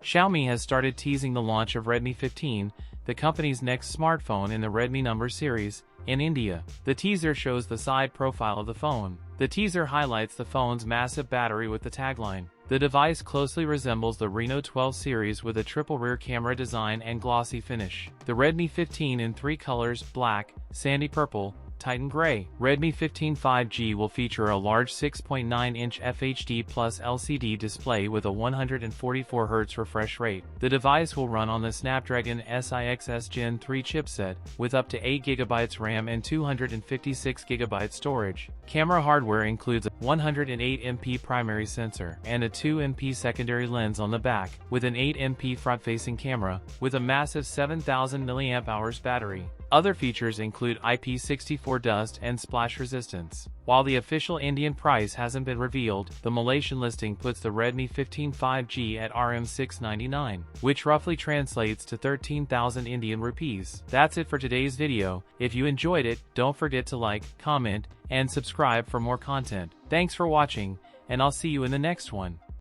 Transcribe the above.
Xiaomi has started teasing the launch of Redmi 15, the company's next smartphone in the Redmi number series, in India. The teaser shows the side profile of the phone. The teaser highlights the phone's massive battery with the tagline. The device closely resembles the Reno 12 series with a triple rear camera design and glossy finish. The Redmi 15 in three colors: black, sandy purple, Titan Gray. Redmi 15 5G will feature a large 6.9-inch FHD Plus LCD display with a 144Hz refresh rate. The device will run on the Snapdragon SiXs Gen 3 chipset, with up to 8GB RAM and 256GB storage. Camera hardware includes a 108MP primary sensor and a 2MP secondary lens on the back, with an 8MP front-facing camera, with a massive 7000 mAh battery. Other features include IP64 dust and splash resistance. While the official Indian price hasn't been revealed, the Malaysian listing puts the Redmi 15 5G at Rm699, which roughly translates to 13,000 Indian rupees. That's it for today's video. If you enjoyed it, don't forget to like, comment, and subscribe for more content. Thanks for watching, and I'll see you in the next one.